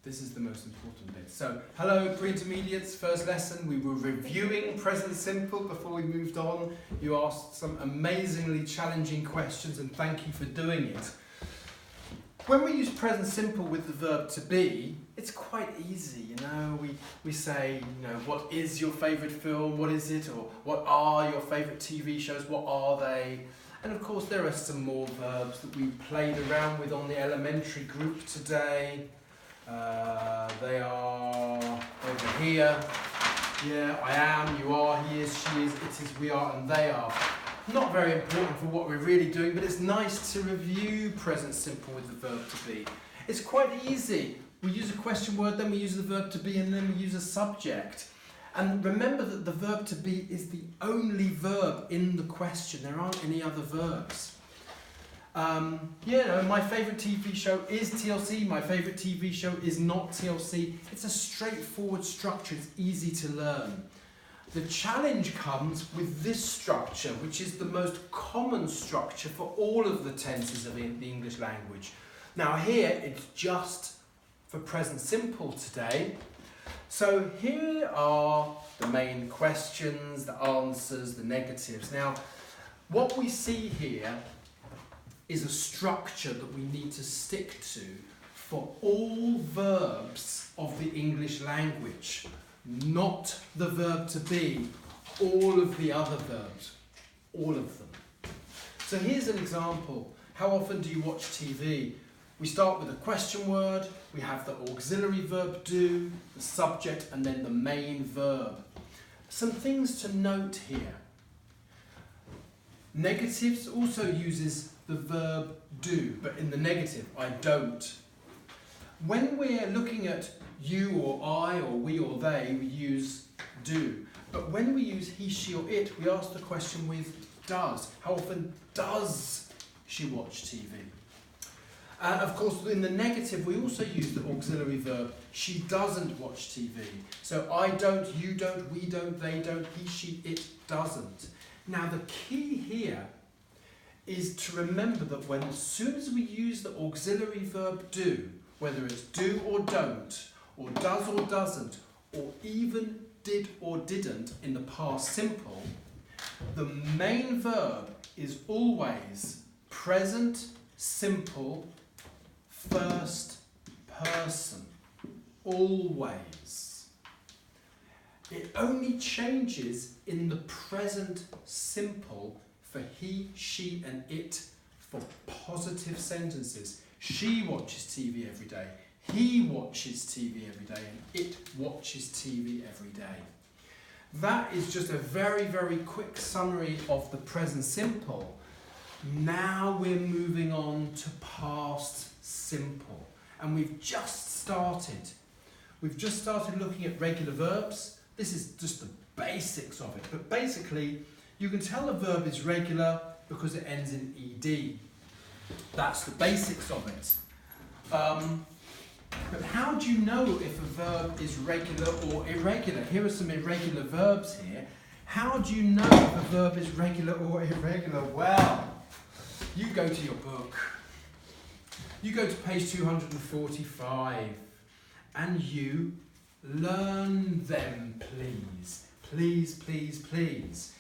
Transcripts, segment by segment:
This is the most important bit. So, hello pre-intermediates, first lesson. We were reviewing present simple before we moved on. You asked some amazingly challenging questions and thank you for doing it. When we use present simple with the verb to be, it's quite easy, you know. We say, you know, what is your favourite film, what is it? Or what are your favourite TV shows, what are they? And of course there are some more verbs that we played around with on the elementary group today. They are over here. Yeah, I am, you are, he is, she is, it is, we are, and they are. Not very important for what we're really doing, but it's nice to review present simple with the verb to be. It's quite easy. We use a question word, then we use the verb to be, and then we use a subject. And remember that the verb to be is the only verb in the question. There aren't any other verbs. You know, my favourite TV show is TLC, my favourite TV show is not TLC. It's a straightforward structure, it's easy to learn. The challenge comes with this structure, which is the most common structure for all of the tenses of the English language. Now here, it's just for present simple today. So here are the main questions, the answers, the negatives. Now, what we see here is a structure that we need to stick to for all verbs of the English language. Not the verb to be, all of the other verbs, all of them. So here's an example. How often do you watch TV? We start with a question word, we have the auxiliary verb do, the subject, and then the main verb. Some things to note here. Negatives also uses the verb do, but in the negative, I don't. When we're looking at you or I or we or they, we use do. But when we use he, she or it, we ask the question with does. How often does she watch TV? And of course, in the negative, we also use the auxiliary verb. She doesn't watch TV. So I don't, you don't, we don't, they don't, he, she, it doesn't. Now the key here is to remember that when as soon as we use the auxiliary verb do, whether it's do or don't, or does or doesn't, or even did or didn't in the past simple, the main verb is always present simple first person. Always. It only changes in the present simple for he, she and it for positive sentences. She watches TV every day. He watches TV every day and it watches TV every day. That is just a very, very quick summary of the present simple. Now we're moving on to past simple. And we've just started. We've just started looking at regular verbs. This is just the basics of it. But basically, you can tell a verb is regular because it ends in ed. That's the basics of it. But how do you know if a verb is regular or irregular? Here are some irregular verbs here. How do you know if a verb is regular or irregular? Well, you go to your book. You go to page 245 and you learn them, please. Please, please, please.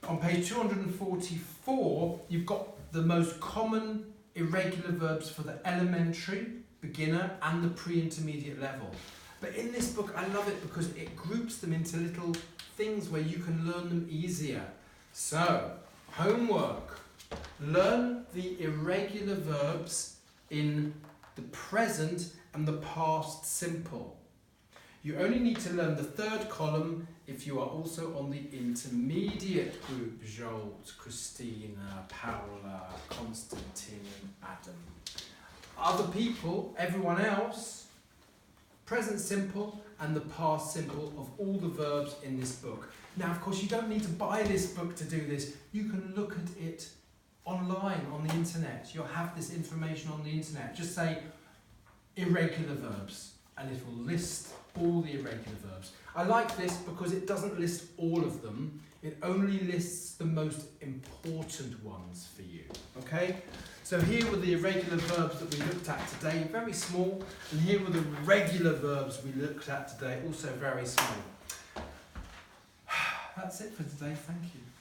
On page 244, you've got the most common irregular verbs for the elementary, beginner and the pre-intermediate level. But in this book I love it because it groups them into little things where you can learn them easier. So, homework. Learn the irregular verbs in the present and the past simple. You only need to learn the third column if you are also on the intermediate group. Jolt, Christina, Paola, Konstantin, Adam. Other people, everyone else, present simple and the past simple of all the verbs in this book. Now, of course, you don't need to buy this book to do this. You can look at it online, on the internet. You'll have this information on the internet. Just say irregular verbs and it will list all the irregular verbs. I like this because it doesn't list all of them. It only lists the most important ones for you. Okay? So So here were the irregular verbs that we looked at today, very small, and here were the regular verbs we looked at today, also very small. That's it for today, thank you.